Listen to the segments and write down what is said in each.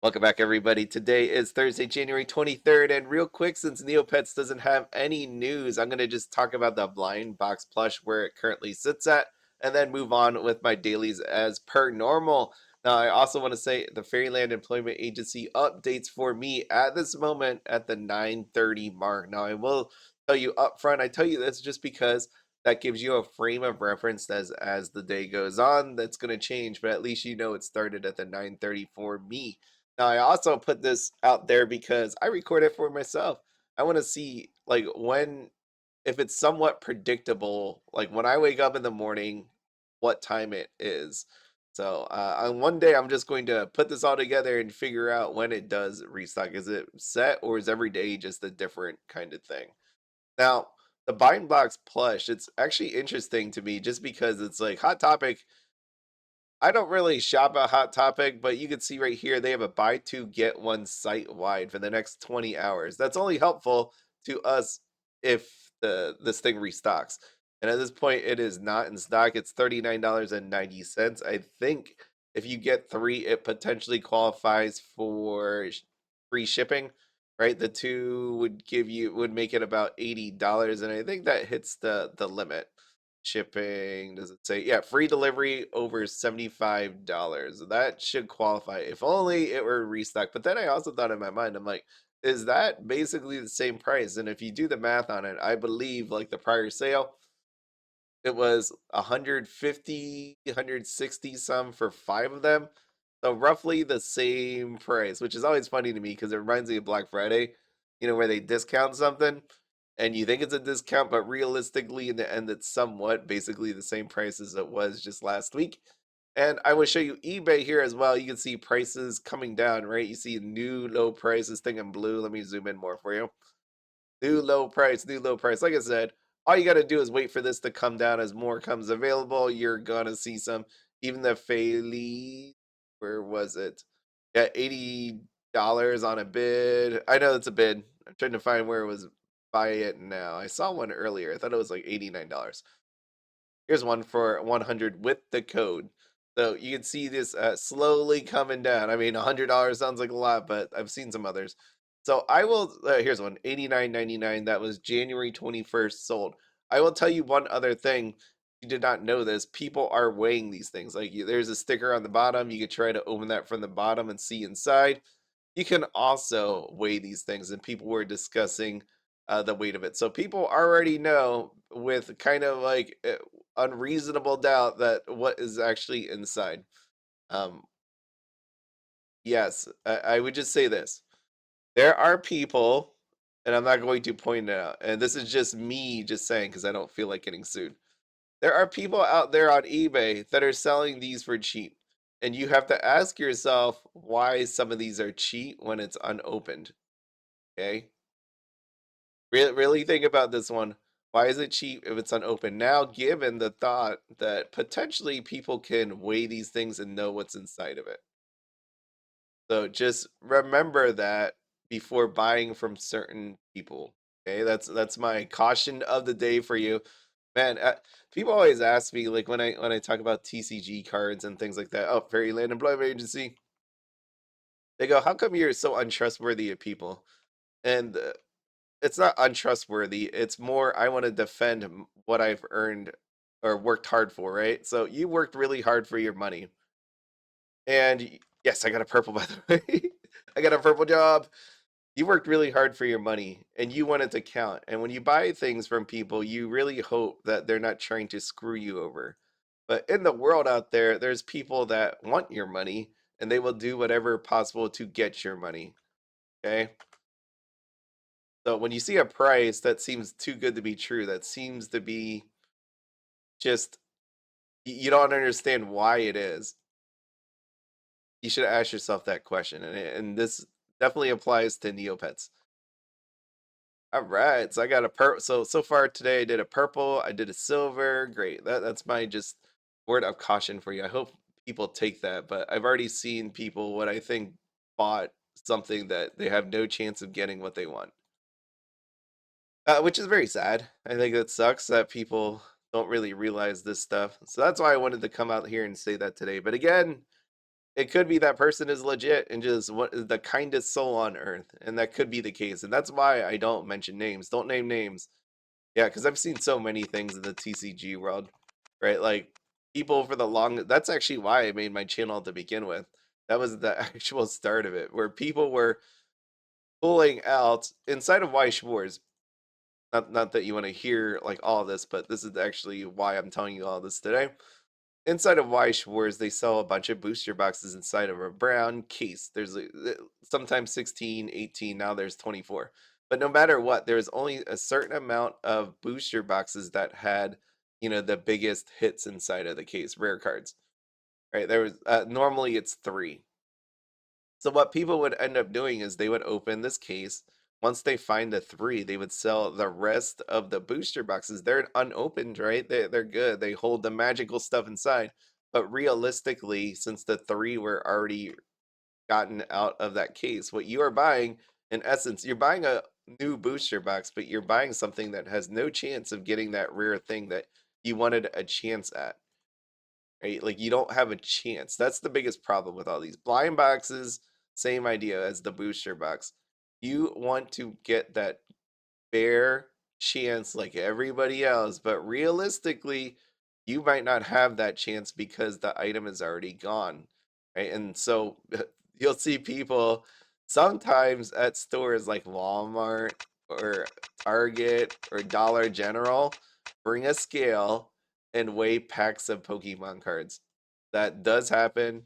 Welcome back, everybody. Today is Thursday, January 23rd. And real quick, since Neopets doesn't have any news, I'm going to just talk about the blind box plush where it currently sits at, and then move on with my dailies as per normal. Now, I also want to say the Faerieland Employment Agency updates for me at this moment at the 9:30 mark. Now, I will tell you up front, I tell you this just because that gives you a frame of reference as the day goes on. That's going to change, but at least you know it started at the 9:30 for me. Now, I also put this out there because I record it for myself. I want to see like when if it's somewhat predictable, like when I wake up in the morning, what time it is. So on one day, I'm just going to put this all together and figure out when it does restock. Is it set or is every day just a different kind of thing? Now, the Buying Blocks plush, it's actually interesting to me just because it's like Hot Topic. I don't really shop at Hot Topic, but you can see right here they have a buy two get one site wide for the next 20 hours. That's only helpful to us if this thing restocks. And at this point, it is not in stock. It's $39.90. I think if you get three, it potentially qualifies for free shipping, right? The two would make it about $80, and I think that hits the limit. Shipping, does it say? Yeah, free delivery over $75. That should qualify. If only it were restock. But then I also thought in my mind, I'm like, is that basically the same price? And if you do the math on it, I believe like the prior sale, it was 150, 160 some for five of them. So roughly the same price, which is always funny to me because it reminds me of Black Friday, where they discount something and you think it's a discount, but realistically in the end it's somewhat basically the same price as it was just last week. And I will show you eBay here as well. You can see prices coming down, right? You see new low prices thing in blue. Let me zoom in more for you. New low price, new low price. Like I said, all you got to do is wait for this to come down as more comes available. You're gonna see some. Even the Fairly, where was it? Yeah, $80 on a bid. I know it's a bid. I'm trying to find where it was. Buy it now. I saw one earlier. I thought it was like $89. Here's one for 100 with the code. So you can see this slowly coming down. I mean, $100 sounds like a lot, but I've seen some others. So I will. Here's one, 89.99. That was January 21st sold. I will tell you one other thing. You did not know this. People are weighing these things. Like there's a sticker on the bottom. You could try to open that from the bottom and see inside. You can also weigh these things, and people were discussing the weight of it. So people already know with kind of like unreasonable doubt that what is actually inside. Um, yes, I would just say this. There are people, and I'm not going to point it out, and this is just me just saying because I don't feel like getting sued. There are people out there on eBay that are selling these for cheap. And you have to ask yourself why some of these are cheap when it's unopened. Okay. Really think about this one. Why is it cheap if it's unopened? Now, given the thought that potentially people can weigh these things and know what's inside of it. So just remember that before buying from certain people. Okay, that's my caution of the day for you, man. People always ask me like when I talk about TCG cards and things like that. Oh, Fairyland Employment Agency. They go, "How come you're so untrustworthy of people?" And it's not untrustworthy. It's more I want to defend what I've earned or worked hard for, right? So you worked really hard for your money. And yes, I got a purple by the way. I got a purple job. You worked really hard for your money and you want it to count. And when you buy things from people, you really hope that they're not trying to screw you over. But in the world out there, there's people that want your money and they will do whatever possible to get your money. Okay. So when you see a price that seems too good to be true, that seems to be just you don't understand why it is. You should ask yourself that question, and this definitely applies to Neopets. All right, so I got a so far today I did a purple, I did a silver. Great, that's my just word of caution for you. I hope people take that, but I've already seen people what I think bought something that they have no chance of getting what they want. Which is very sad. I think it sucks that people don't really realize this stuff. So that's why I wanted to come out here and say that today. But again, it could be that person is legit and just what the kindest soul on earth, and that could be the case. And that's why I don't mention names. Don't name names. Yeah, because I've seen so many things in the TCG world, right? Like people for the long. That's actually why I made my channel to begin with. That was the actual start of it, where people were pulling out inside of Weiss Wars. Not that you want to hear like all this, but this is actually why I'm telling you all this today. Inside of Weiss Wars, they sell a bunch of booster boxes inside of a brown case. There's sometimes 16, 18, now there's 24. But no matter what, there's only a certain amount of booster boxes that had, the biggest hits inside of the case, rare cards. Right? There was normally it's 3. So what people would end up doing is they would open this case. Once they find the 3, they would sell the rest of the booster boxes. They're unopened, right? They're good. They hold the magical stuff inside. But realistically, since the 3 were already gotten out of that case, what you are buying, in essence, you're buying a new booster box, but you're buying something that has no chance of getting that rare thing that you wanted a chance at. Right? Like you don't have a chance. That's the biggest problem with all these blind boxes. Same idea as the booster box. You want to get that fair chance like everybody else, but realistically, you might not have that chance because the item is already gone. Right? And so you'll see people sometimes at stores like Walmart or Target or Dollar General bring a scale and weigh packs of Pokemon cards. That does happen.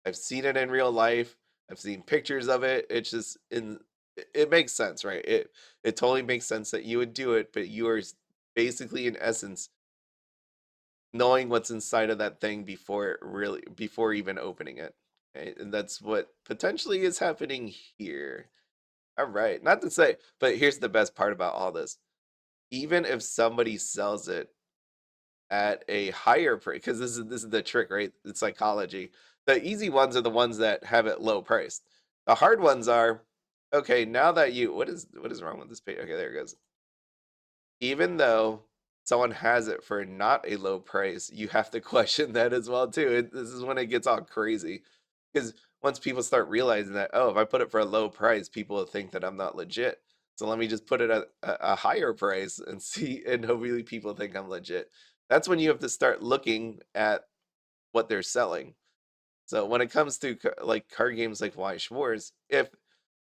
I've seen it in real life. I've seen pictures of it. It's just it makes sense, right? It totally makes sense that you would do it, but you are basically in essence knowing what's inside of that thing before even opening it. Right? And that's what potentially is happening here. All right. Not to say, but here's the best part about all this. Even if somebody sells it at a higher price, because this is the trick, right? It's psychology. The easy ones are the ones that have it low priced. The hard ones are, okay, now that you what is wrong with this page? Okay, there it goes. Even though someone has it for not a low price, you have to question that as well too. This is when it gets all crazy. Because once people start realizing that, oh, if I put it for a low price, people will think that I'm not legit. So let me just put it at a higher price and see, and hopefully people think I'm legit. That's when you have to start looking at what they're selling. So when it comes to like card games like Weiss Wars, if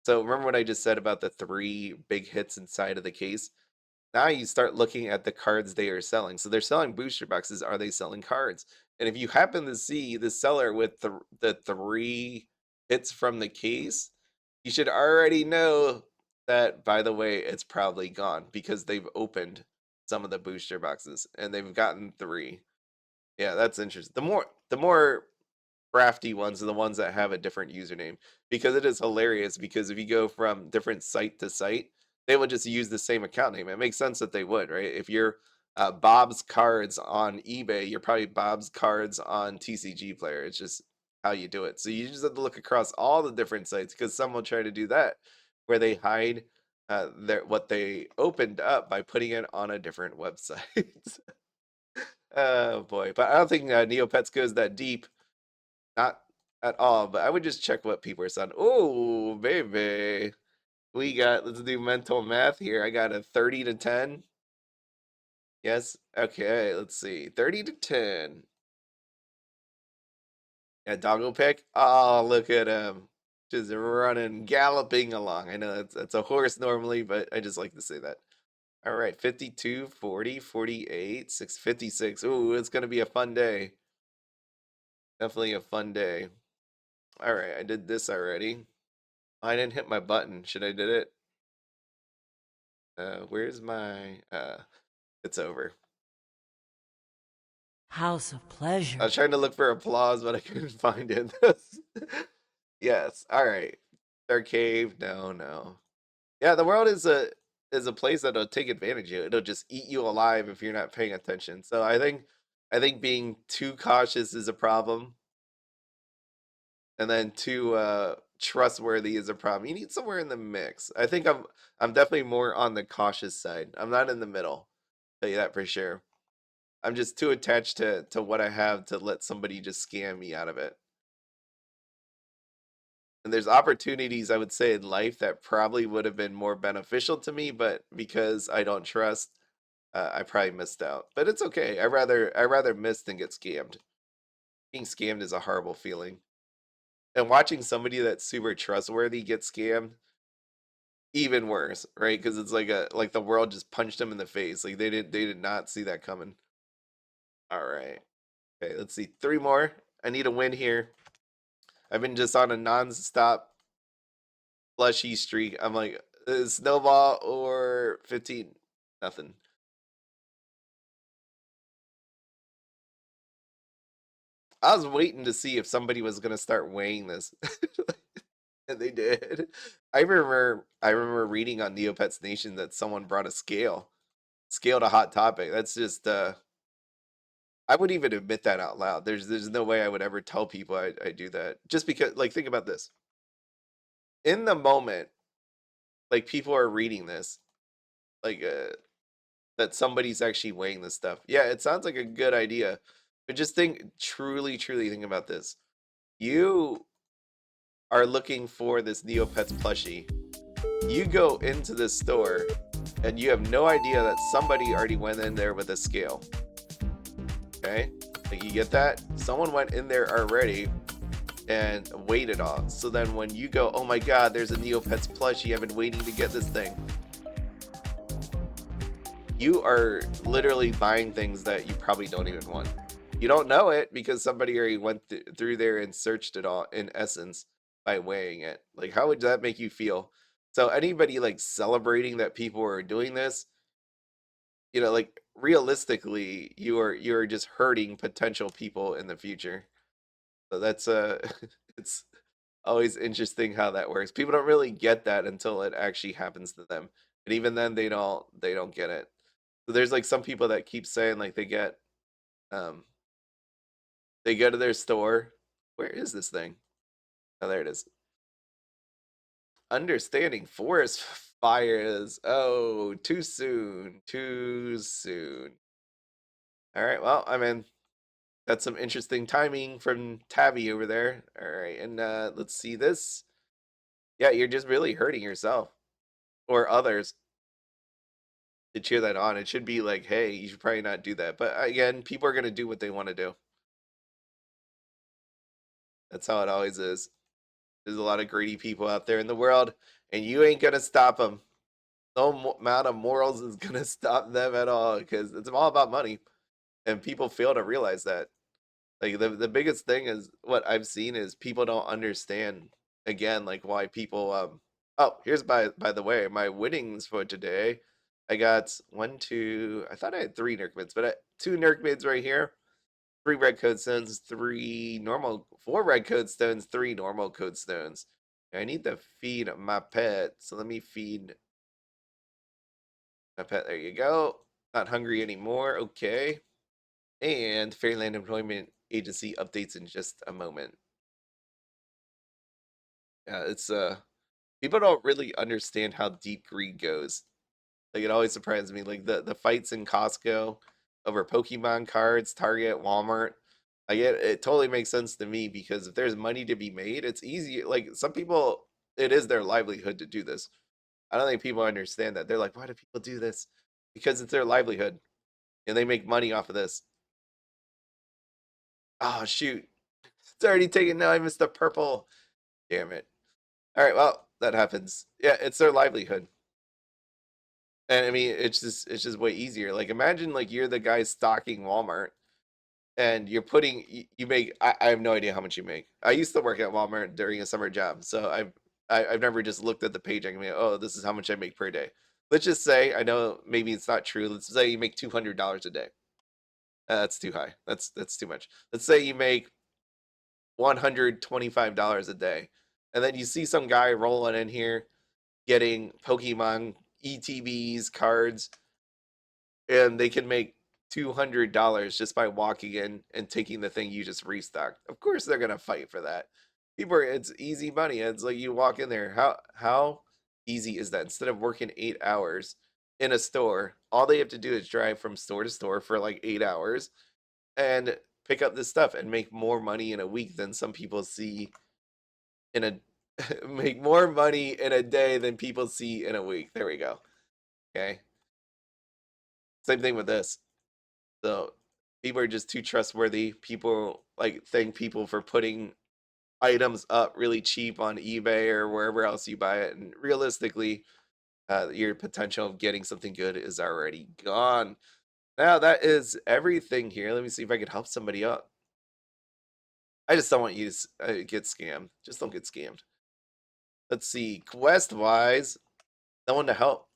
so, remember what I just said about the 3 big hits inside of the case. Now you start looking at the cards they are selling. So they're selling booster boxes. Are they selling cards? And if you happen to see the seller with the 3 hits from the case, you should already know that, by the way, it's probably gone because they've opened some of the booster boxes and they've gotten 3. Yeah, that's interesting. The more crafty ones are the ones that have a different username, because it is hilarious, because if you go from different site to site, they would just use the same account name. It makes sense that they would, right? If you're Bob's Cards on eBay, you're probably Bob's Cards on TCG Player. It's just how you do it. So you just have to look across all the different sites, because some will try to do that where they hide what they opened up by putting it on a different website. Oh boy, but I don't think Neopets goes that deep. Not at all, but I would just check what people are saying. Oh, baby. Let's do mental math here. I got a 30 to 10. Yes. Okay, let's see. 30 to 10. Yeah, doggo pick. Oh, look at him. Just running, galloping along. I know that's a horse normally, but I just like to say that. All right, 52, 40, 48, 656. Ooh, it's going to be a fun day. Definitely a fun day. All right, I did this already. I didn't hit my button. Should I did it? Where's my it's over. House of I pleasure. was trying to look for applause, but I couldn't find it. Yes. All right. Dark cave. No, no. Yeah, the world is a place that'll take advantage of you. It'll just eat you alive if you're not paying attention. So I think being too cautious is a problem, and then too trustworthy is a problem. You need somewhere in the mix. I think I'm definitely more on the cautious side. I'm not in the middle. Tell you that for sure. I'm just too attached to what I have to let somebody just scam me out of it. And there's opportunities I would say in life that probably would have been more beneficial to me, but because I don't trust, I probably missed out. But it's okay. I rather miss than get scammed. Being scammed is a horrible feeling. And watching somebody that's super trustworthy get scammed, even worse, right? Because it's like the world just punched them in the face. Like they did not see that coming. All right. Okay, let's see. Three more. I need a win here. I've been just on a non-stop plushy streak. I'm like, snowball or 15? Nothing. I was waiting to see if somebody was gonna start weighing this. And they did. I remember reading on Neopets Nation that someone brought a scale. Scale to Hot Topic. That's just I wouldn't even admit that out loud. There's no way I would ever tell people I do that. Just because, like, think about this. In the moment, like, people are reading this, like that somebody's actually weighing this stuff. Yeah, it sounds like a good idea. But just truly think about this. You are looking for this Neopets plushie. You go into this store and you have no idea that somebody already went in there with a scale. Okay? Like, you get that? Someone went in there already and weighed it all. So then when you go, oh my god, there's a Neopets plushie, I've been waiting to get this thing. You are literally buying things that you probably don't even want. You don't know it because somebody already went through there and searched it all in essence by weighing it. Like, how would that make you feel? So anybody like celebrating that people are doing this, like realistically, you're just hurting potential people in the future. So that's it's always interesting how that works. People don't really get that until it actually happens to them. And even then they don't get it. So there's like some people that keep saying like um they go to their store. Where is this thing? Oh, there it is. Understanding forest fires. Oh, too soon. Too soon. All right. Well, I mean, that's some interesting timing from Tabby over there. All right. And let's see this. Yeah, you're just really hurting yourself or others to cheer that on. It should be like, hey, you should probably not do that. But again, people are going to do what they want to do. That's how it always is. There's a lot of greedy people out there in the world, and you ain't going to stop them. No amount of morals is going to stop them at all because it's all about money. And people fail to realize that. Like the biggest thing is what I've seen is people don't understand again like why people oh, here's by the way, my winnings for today. I got one, two, I thought I had three Nerk mids, but two Nerk mids right here, three red code stones, three normal, four red code stones, three normal code stones. I need to feed my pet, so let me feed my pet. There you go. Not hungry anymore. Okay. And Faerieland Employment Agency updates in just a moment. Yeah, it's people don't really understand how deep greed goes. Like, it always surprises me. Like the fights in Costco over Pokemon cards, Target, Walmart. I get it totally makes sense to me because if there's money to be made, it's easy. Like, some people, it is their livelihood to do this. I don't think people understand that. They're like, why do people do this? Because it's their livelihood and they make money off of this. Oh shoot. It's already taken now. I missed the purple. Damn it. All right, well, that happens. Yeah, it's their livelihood. And I mean, it's just way easier. Like, imagine like you're the guy stocking Walmart and you're putting you make I have no idea how much you make. I used to work at Walmart during a summer job, so I've never just looked at the page and go, oh, this is how much I make per day. Let's just say, I know maybe it's not true. Let's say you make $200 a day. That's too high. That's too much. Let's say you make $125 a day, and then you see some guy rolling in here getting Pokemon ETBs cards, and they can make $200 just by walking in and taking the thing you just restocked. Of course, they're gonna fight for that. People, it's easy money. It's like you walk in there. How easy is that? Instead of working 8 hours in a store, all they have to do is drive from store to store for like 8 hours and pick up this stuff and make more money in a week than some people see in a make more money in a day than people see in a week. There we go. Okay. Same thing with this. So people are just too trustworthy. People like thank people for putting items up really cheap on eBay or wherever else you buy it. And realistically, your potential of getting something good is already gone. Now that is everything here. Let me see if I could help somebody out. I just don't want you to get scammed. Just don't get scammed. Let's see. Quest wise, no one to help.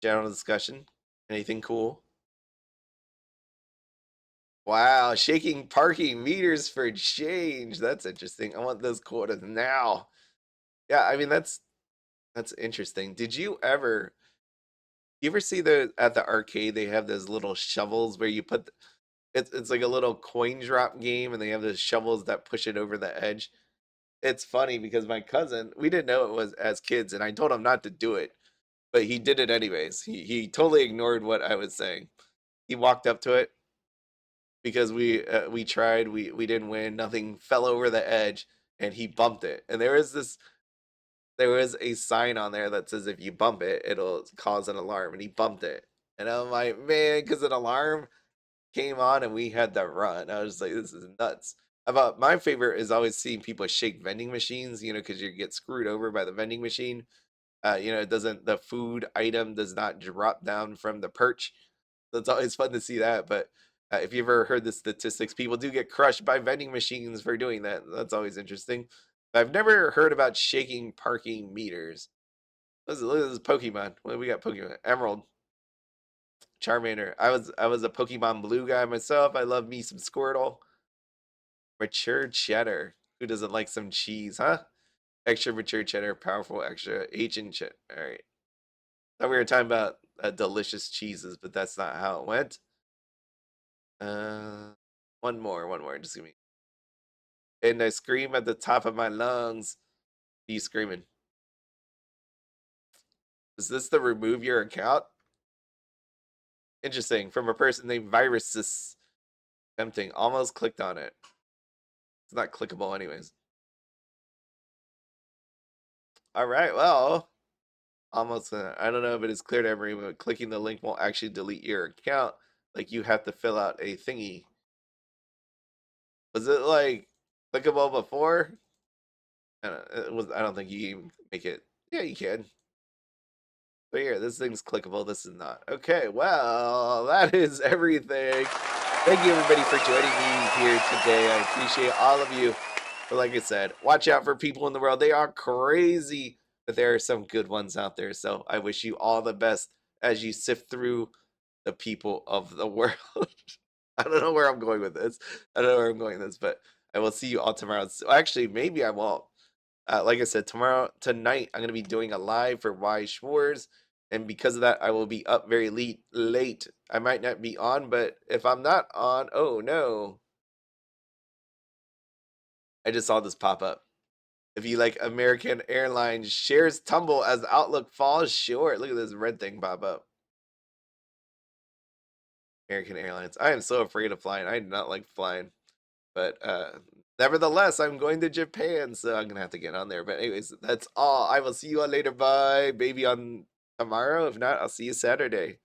General discussion. Anything cool? Wow, shaking parking meters for change. That's interesting. I want those quotas now. Yeah, I mean that's interesting. Did you ever see the at the arcade they have those little shovels where you put it's like a little coin drop game and they have those shovels that push it over the edge. It's funny because my cousin, we didn't know it was as kids and I told him not to do it, but he did it anyways. He totally ignored what I was saying. He walked up to it because we tried, we didn't win, nothing fell over the edge and he bumped it. And there was a sign on there that says if you bump it, it'll cause an alarm and he bumped it. And I'm like, man, because an alarm came on and we had to run. I was like, this is nuts. About my favorite is always seeing people shake vending machines, because you get screwed over by the vending machine. It doesn't, the food item does not drop down from the perch. So it's always fun to see that. But if you ever heard the statistics, people do get crushed by vending machines for doing that. That's always interesting. But I've never heard about shaking parking meters. Look at this Pokemon. What do we got? Pokemon Emerald, Charmander. I was a Pokemon Blue guy myself. I love me some Squirtle. Mature cheddar. Who doesn't like some cheese, huh? Extra mature cheddar, powerful extra aging cheddar. All right. Thought we were talking about delicious cheeses, but that's not how it went. Uh, one more. Just give me. And I scream at the top of my lungs. You screaming? Is this the remove your account? Interesting. From a person named Viruses. Tempting. Almost clicked on it. It's not clickable, anyways. All right. Well, almost. I don't know if it is clear to everyone, but clicking the link won't actually delete your account. Like you have to fill out a thingy. Was it like clickable before? I don't think you can make it. Yeah, you can. But here, this thing's clickable. This is not. Okay, well, that is everything. Thank you, everybody, for joining me here today. I appreciate all of you. But like I said, watch out for people in the world. They are crazy, but there are some good ones out there. So I wish you all the best as you sift through the people of the world. I don't know where I'm going with this. I don't know where I'm going with this, but I will see you all tomorrow. So actually, maybe I won't. Like I said, tonight, I'm going to be doing a live for Y Schwartz. And because of that, I will be up very late. I might not be on, but if I'm not on, oh no. I just saw this pop up. If you like American Airlines, shares tumble as outlook falls short. Look at this red thing pop up. American Airlines. I am so afraid of flying. I do not like flying. But nevertheless, I'm going to Japan, so I'm gonna have to get on there. But anyways, that's all. I will see you all later. Bye, baby, on tomorrow. If not, I'll see you Saturday.